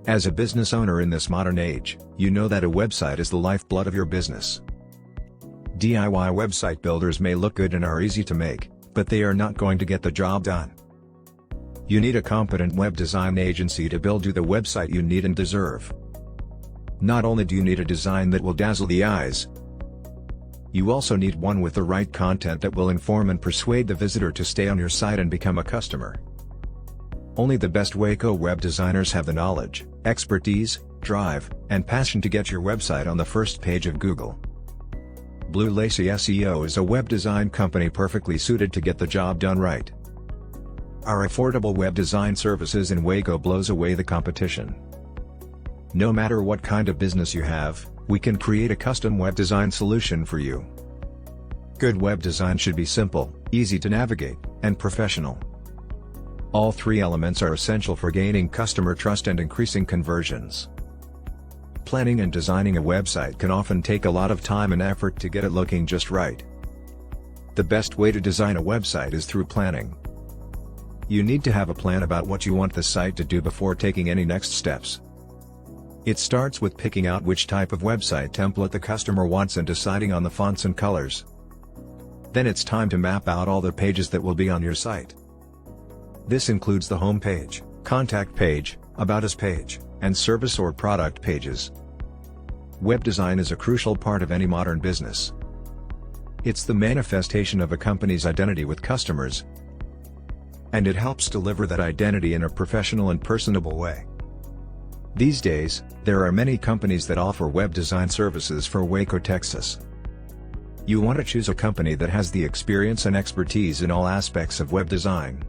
As a business owner in this modern age, you know that a website is the lifeblood of your business. DIY website builders may look good and are easy to make, but they are not going to get the job done. You need a competent web design agency to build you the website you need and deserve. Not only do you need a design that will dazzle the eyes, you also need one with the right content that will inform and persuade the visitor to stay on your site and become a customer. Only the best Waco web designers have the knowledge, expertise, drive, and passion to get your website on the first page of Google. Lacy SEO is a web design company perfectly suited to get the job done right. Our affordable web design services in Waco blows away the competition. No matter what kind of business you have, we can create a custom web design solution for you. Good web design should be simple, easy to navigate, and professional. All three elements are essential for gaining customer trust and increasing conversions. Planning and designing a website can often take a lot of time and effort to get it looking just right. The best way to design a website is through planning. You need to have a plan about what you want the site to do before taking any next steps. It starts with picking out which type of website template the customer wants and deciding on the fonts and colors. Then it's time to map out all the pages that will be on your site. This includes the home page, contact page, about us page, and service or product pages. Web design is a crucial part of any modern business. It's the manifestation of a company's identity with customers, and it helps deliver that identity in a professional and personable way. These days, there are many companies that offer web design services for Waco, Texas. You want to choose a company that has the experience and expertise in all aspects of web design.